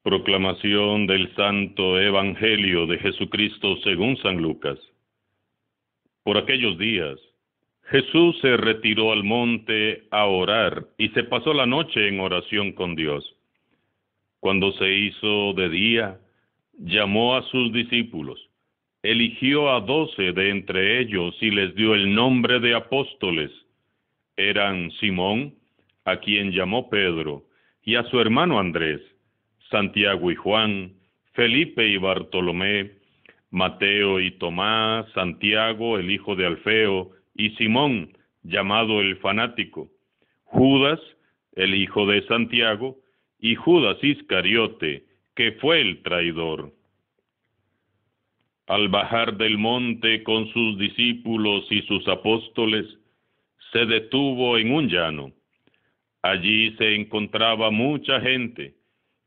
Proclamación del Santo Evangelio de Jesucristo según San Lucas. Por aquellos días, Jesús se retiró al monte a orar y se pasó la noche en oración con Dios. Cuando se hizo de día, llamó a sus discípulos, eligió a 12 de entre ellos y les dio el nombre de apóstoles. Eran Simón, a quien llamó Pedro, y a su hermano Andrés, Santiago y Juan, Felipe y Bartolomé, Mateo y Tomás, Santiago, el hijo de Alfeo, y Simón, llamado el fanático, Judas, el hijo de Santiago, y Judas Iscariote, que fue el traidor. Al bajar del monte con sus discípulos y sus apóstoles, se detuvo en un llano. Allí se encontraba mucha gente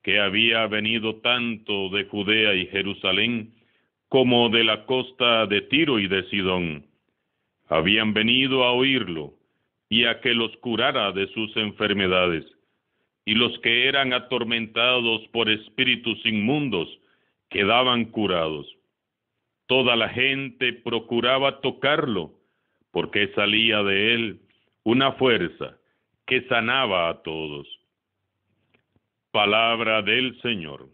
que había venido tanto de Judea y Jerusalén como de la costa de Tiro y de Sidón. Habían venido a oírlo y a que los curara de sus enfermedades. Y los que eran atormentados por espíritus inmundos quedaban curados. Toda la gente procuraba tocarlo, porque salía de él una fuerza que sanaba a todos. Palabra del Señor.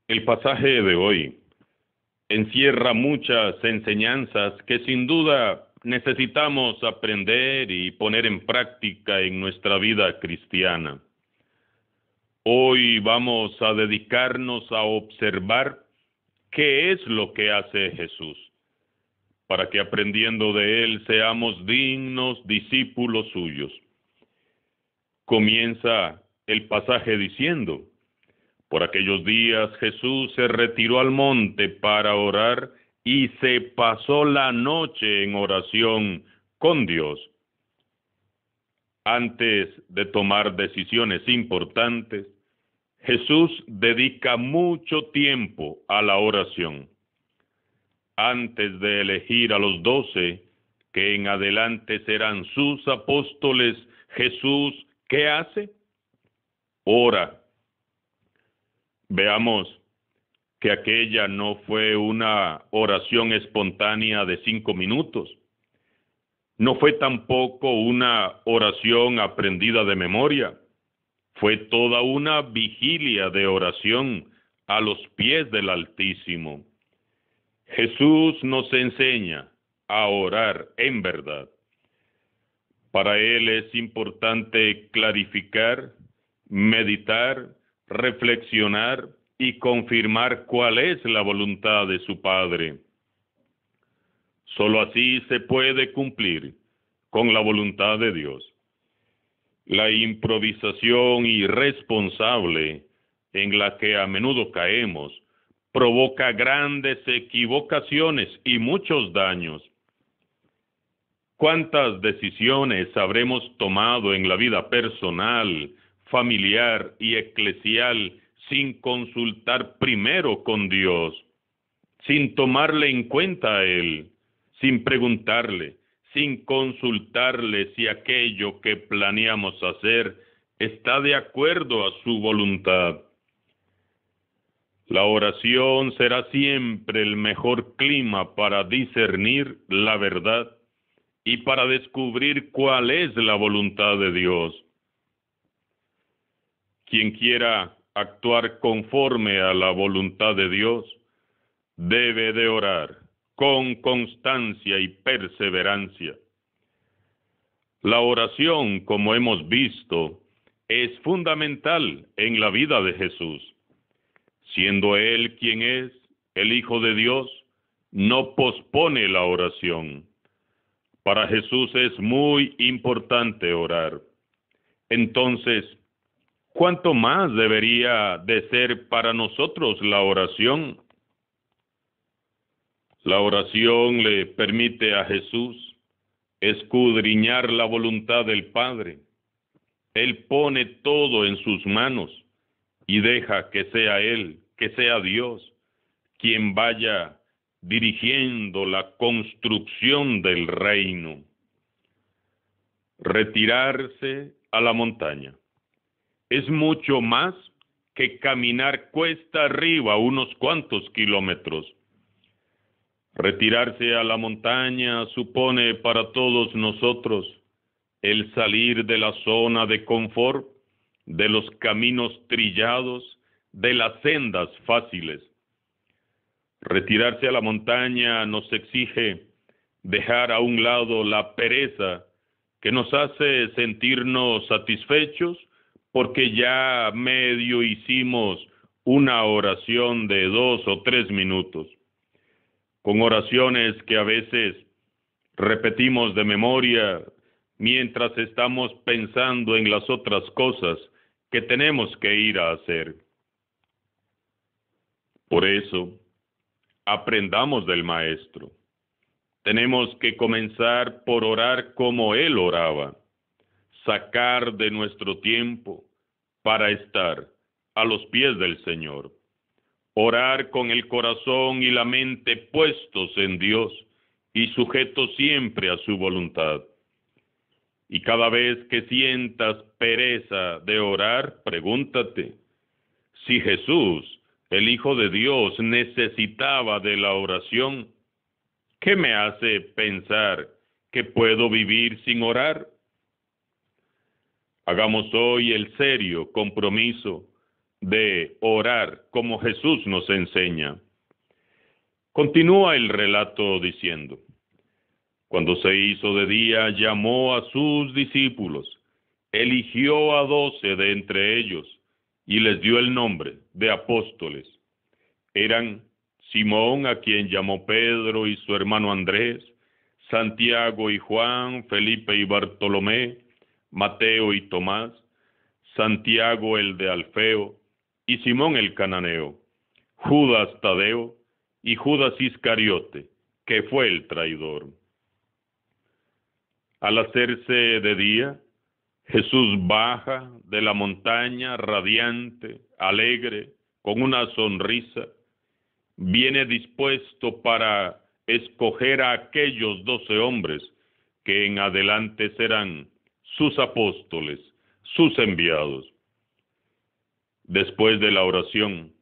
El pasaje de hoy encierra muchas enseñanzas que sin duda necesitamos aprender y poner en práctica en nuestra vida cristiana. Hoy vamos a dedicarnos a observar qué es lo que hace Jesús, para que aprendiendo de él seamos dignos discípulos suyos. Comienza el pasaje diciendo: por aquellos días Jesús se retiró al monte para orar y se pasó la noche en oración con Dios. Antes de tomar decisiones importantes, Jesús dedica mucho tiempo a la oración. Antes de elegir a los 12, que en adelante serán sus apóstoles, Jesús, ¿qué hace? Ora. Veamos que aquella no fue una oración espontánea de 5 minutos. No fue tampoco una oración aprendida de memoria. Fue toda una vigilia de oración a los pies del Altísimo. Jesús nos enseña a orar en verdad. Para él es importante clarificar, meditar, reflexionar y confirmar cuál es la voluntad de su Padre. Solo así se puede cumplir con la voluntad de Dios. La improvisación irresponsable en la que a menudo caemos provoca grandes equivocaciones y muchos daños. ¿Cuántas decisiones habremos tomado en la vida personal, familiar y eclesial sin consultar primero con Dios, sin tomarle en cuenta a Él, sin preguntarle, sin consultarle si aquello que planeamos hacer está de acuerdo a su voluntad? La oración será siempre el mejor clima para discernir la verdad y para descubrir cuál es la voluntad de Dios. Quien quiera actuar conforme a la voluntad de Dios debe de orar con constancia y perseverancia. La oración, como hemos visto, es fundamental en la vida de Jesús. Siendo Él quien es, el Hijo de Dios, no pospone la oración. Para Jesús es muy importante orar. Entonces, ¿cuánto más debería de ser para nosotros la oración? La oración le permite a Jesús escudriñar la voluntad del Padre. Él pone todo en sus manos y deja que sea Él, que sea Dios, quien vaya dirigiendo la construcción del reino. Retirarse a la montaña es mucho más que caminar cuesta arriba unos cuantos kilómetros. Retirarse a la montaña supone para todos nosotros el salir de la zona de confort, de los caminos trillados, de las sendas fáciles. Retirarse a la montaña nos exige dejar a un lado la pereza que nos hace sentirnos satisfechos porque ya medio hicimos una oración de 2 o 3 minutos, con oraciones que a veces repetimos de memoria mientras estamos pensando en las otras cosas que tenemos que ir a hacer. Por eso, aprendamos del Maestro. Tenemos que comenzar por orar como Él oraba, sacar de nuestro tiempo para estar a los pies del Señor, orar con el corazón y la mente puestos en Dios y sujetos siempre a su voluntad. Y cada vez que sientas pereza de orar, pregúntate, si Jesús, el Hijo de Dios, necesitaba de la oración, ¿qué me hace pensar que puedo vivir sin orar? Hagamos hoy el serio compromiso de orar como Jesús nos enseña. Continúa el relato diciendo, cuando se hizo de día, llamó a sus discípulos, eligió a 12 de entre ellos y les dio el nombre de apóstoles. Eran Simón, a quien llamó Pedro, y su hermano Andrés, Santiago y Juan, Felipe y Bartolomé, Mateo y Tomás, Santiago el de Alfeo, y Simón el cananeo, Judas Tadeo y Judas Iscariote, que fue el traidor. Al hacerse de día, Jesús baja de la montaña radiante, alegre, con una sonrisa. Viene dispuesto para escoger a aquellos 12 hombres que en adelante serán sus apóstoles, sus enviados. Después de la oración,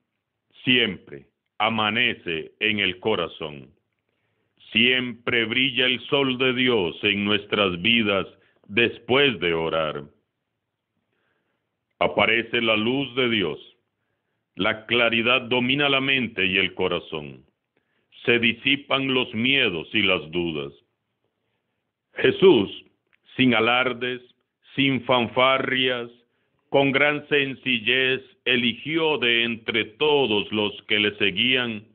siempre amanece en el corazón. Siempre brilla el sol de Dios en nuestras vidas después de orar. Aparece la luz de Dios. La claridad domina la mente y el corazón. Se disipan los miedos y las dudas. Jesús, sin alardes, sin fanfarrias, con gran sencillez, eligió de entre todos los que le seguían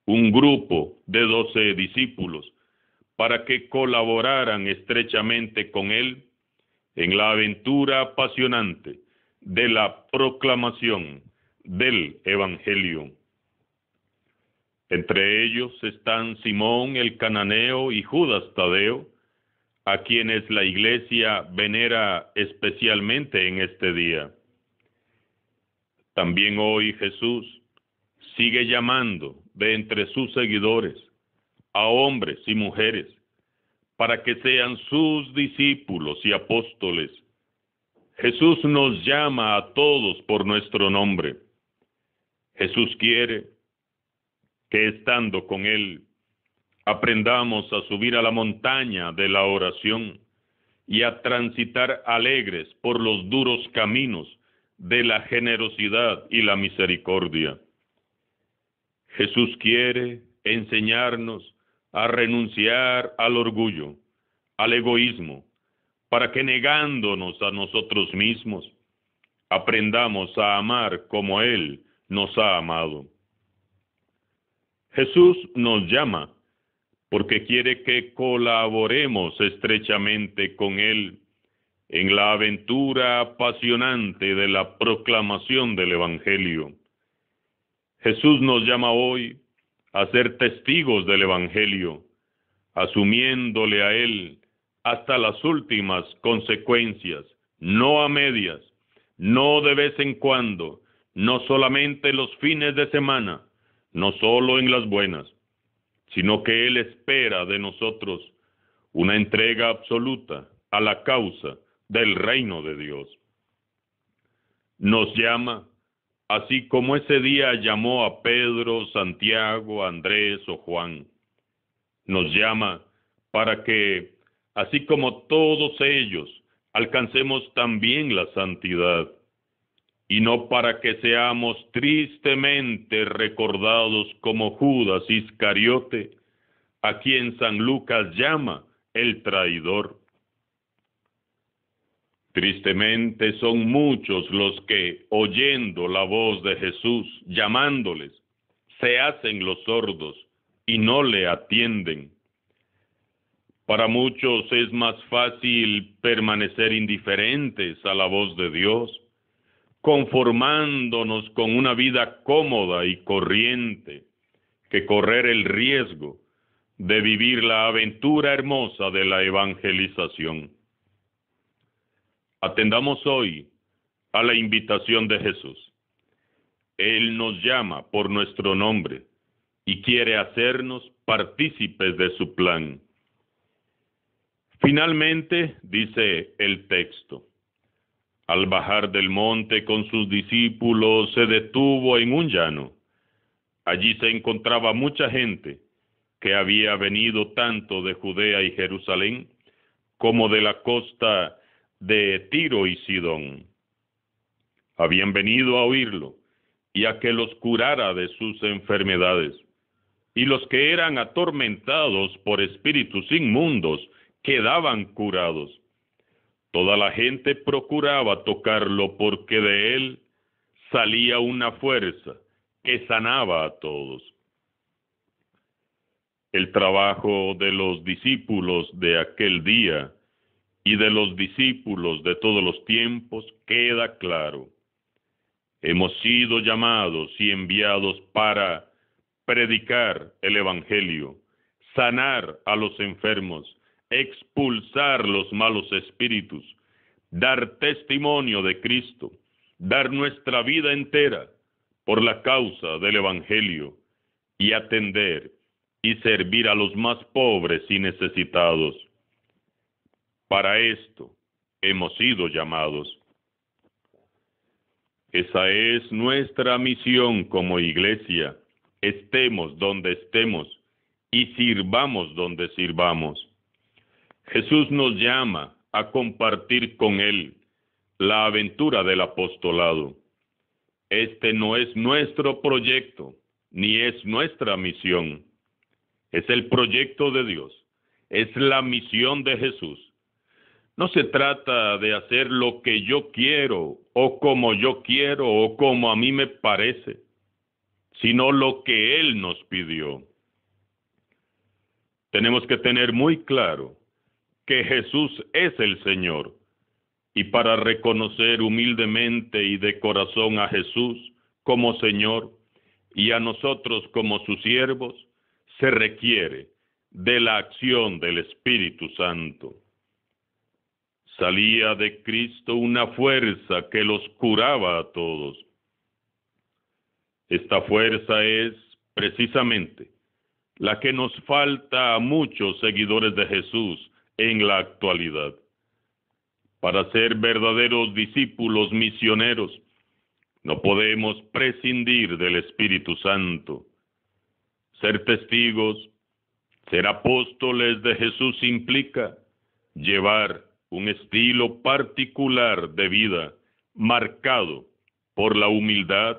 un grupo de 12 discípulos para que colaboraran estrechamente con él en la aventura apasionante de la proclamación del Evangelio. Entre ellos están Simón el cananeo y Judas Tadeo, a quienes la Iglesia venera especialmente en este día. También hoy Jesús sigue llamando de entre sus seguidores a hombres y mujeres para que sean sus discípulos y apóstoles. Jesús nos llama a todos por nuestro nombre. Jesús quiere que estando con Él aprendamos a subir a la montaña de la oración y a transitar alegres por los duros caminos de la generosidad y la misericordia. Jesús quiere enseñarnos a renunciar al orgullo, al egoísmo, para que negándonos a nosotros mismos, aprendamos a amar como Él nos ha amado. Jesús nos llama porque quiere que colaboremos estrechamente con Él en la aventura apasionante de la proclamación del Evangelio. Jesús nos llama hoy a ser testigos del Evangelio, asumiéndole a Él hasta las últimas consecuencias, no a medias, no de vez en cuando, no solamente los fines de semana, no solo en las buenas, sino que Él espera de nosotros una entrega absoluta, a la causa del reino de Dios. Nos llama, así como ese día llamó a Pedro, Santiago, Andrés o Juan. Nos llama para que, así como todos ellos, alcancemos también la santidad, y no para que seamos tristemente recordados como Judas Iscariote, a quien San Lucas llama el traidor. Tristemente son muchos los que, oyendo la voz de Jesús, llamándoles, se hacen los sordos y no le atienden. Para muchos es más fácil permanecer indiferentes a la voz de Dios, conformándonos con una vida cómoda y corriente, que correr el riesgo de vivir la aventura hermosa de la evangelización. Atendamos hoy a la invitación de Jesús. Él nos llama por nuestro nombre y quiere hacernos partícipes de su plan. Finalmente, dice el texto, al bajar del monte con sus discípulos se detuvo en un llano. Allí se encontraba mucha gente que había venido tanto de Judea y Jerusalén como de la costa de Tiro y Sidón. Habían venido a oírlo y a que los curara de sus enfermedades. Y los que eran atormentados por espíritus inmundos quedaban curados. Toda la gente procuraba tocarlo porque de él salía una fuerza que sanaba a todos. El trabajo de los discípulos de aquel día y de los discípulos de todos los tiempos queda claro. Hemos sido llamados y enviados para predicar el Evangelio, sanar a los enfermos, expulsar los malos espíritus, dar testimonio de Cristo, dar nuestra vida entera por la causa del Evangelio y atender y servir a los más pobres y necesitados. Para esto hemos sido llamados. Esa es nuestra misión como iglesia, estemos donde estemos y sirvamos donde sirvamos. Jesús nos llama a compartir con Él la aventura del apostolado. Este no es nuestro proyecto, ni es nuestra misión. Es el proyecto de Dios, es la misión de Jesús. No se trata de hacer lo que yo quiero, o como yo quiero, o como a mí me parece, sino lo que Él nos pidió. Tenemos que tener muy claro que Jesús es el Señor, y para reconocer humildemente y de corazón a Jesús como Señor y a nosotros como sus siervos, se requiere de la acción del Espíritu Santo. Salía de Cristo una fuerza que los curaba a todos. Esta fuerza es, precisamente, la que nos falta a muchos seguidores de Jesús en la actualidad. Para ser verdaderos discípulos misioneros, no podemos prescindir del Espíritu Santo. Ser testigos, ser apóstoles de Jesús implica llevar un estilo particular de vida marcado por la humildad,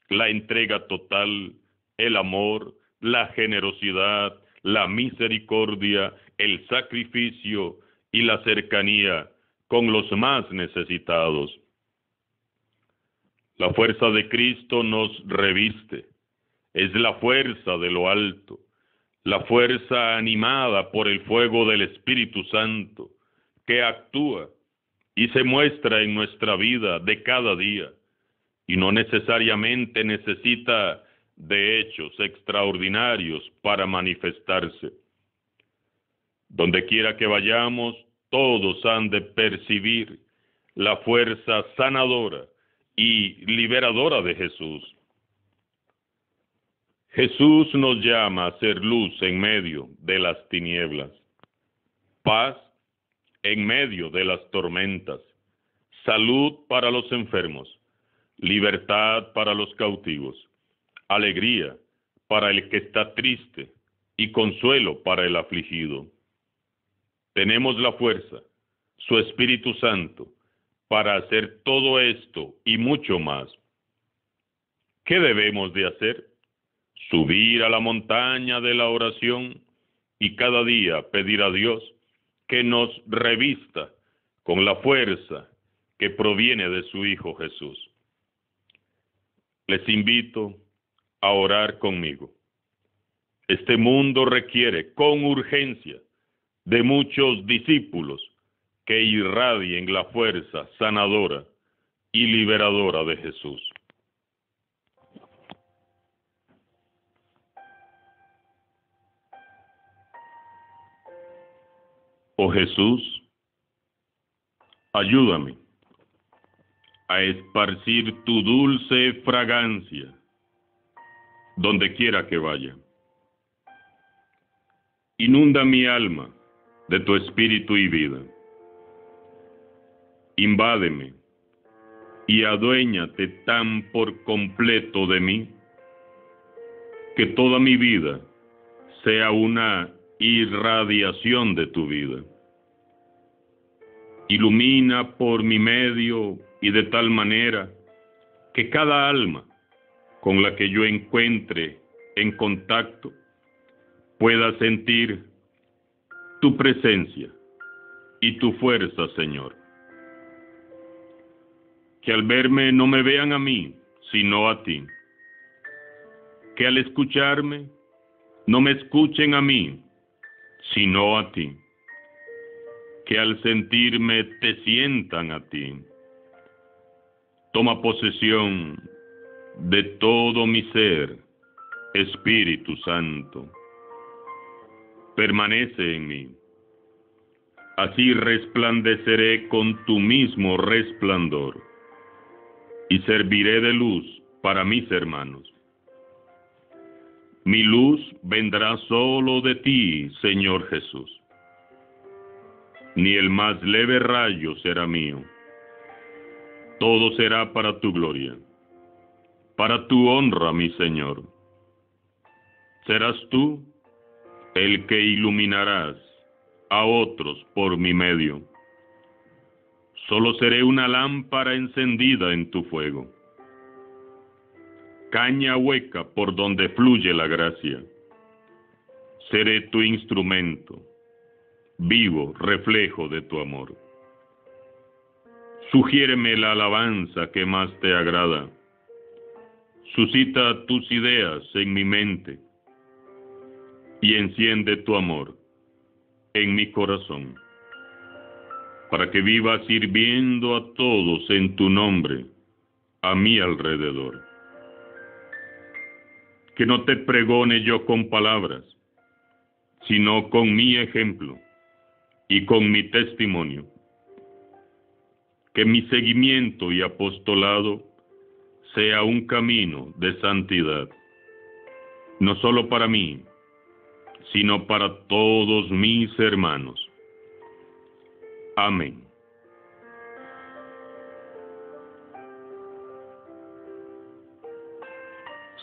la entrega total, el amor, la generosidad, la misericordia, el sacrificio y la cercanía con los más necesitados. La fuerza de Cristo nos reviste, es la fuerza de lo alto, la fuerza animada por el fuego del Espíritu Santo, que actúa y se muestra en nuestra vida de cada día, y no necesariamente necesita de hechos extraordinarios para manifestarse. Donde quiera que vayamos, todos han de percibir la fuerza sanadora y liberadora de Jesús. Jesús nos llama a ser luz en medio de las tinieblas, paz en medio de las tormentas, salud para los enfermos, libertad para los cautivos, alegría para el que está triste y consuelo para el afligido. Tenemos la fuerza, su Espíritu Santo, para hacer todo esto y mucho más. ¿Qué debemos de hacer? Subir a la montaña de la oración y cada día pedir a Dios que nos revista con la fuerza que proviene de su Hijo Jesús. Les invito a orar conmigo. Este mundo requiere con urgencia de muchos discípulos que irradien la fuerza sanadora y liberadora de Jesús. Oh Jesús, ayúdame a esparcir tu dulce fragancia donde quiera que vaya. Inunda mi alma de tu espíritu y vida. Invádeme y aduéñate tan por completo de mí que toda mi vida sea una irradiación de tu vida. Ilumina por mi medio y de tal manera que cada alma con la que yo encuentre en contacto pueda sentir tu presencia y tu fuerza, Señor. Que al verme no me vean a mí, sino a ti. Que al escucharme no me escuchen a mí, sino a ti. Que al sentirme te sientan a ti. Toma posesión de todo mi ser, Espíritu Santo. Permanece en mí. Así resplandeceré con tu mismo resplandor y serviré de luz para mis hermanos. Mi luz vendrá solo de ti, Señor Jesús. Ni el más leve rayo será mío. Todo será para tu gloria, para tu honra, mi Señor. Serás tú el que iluminarás a otros por mi medio. Solo seré una lámpara encendida en tu fuego, caña hueca por donde fluye la gracia. Seré tu instrumento, vivo reflejo de tu amor. Sugiéreme la alabanza que más te agrada. Suscita tus ideas en mi mente y enciende tu amor en mi corazón, para que viva sirviendo a todos en tu nombre, a mi alrededor. Que no te pregone yo con palabras, sino con mi ejemplo y con mi testimonio. Que mi seguimiento y apostolado sea un camino de santidad, no solo para mí, sino para todos mis hermanos. Amén.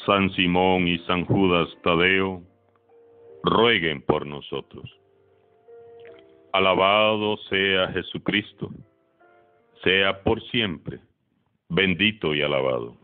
San Simón y San Judas Tadeo, rueguen por nosotros. Alabado sea Jesucristo, sea por siempre bendito y alabado.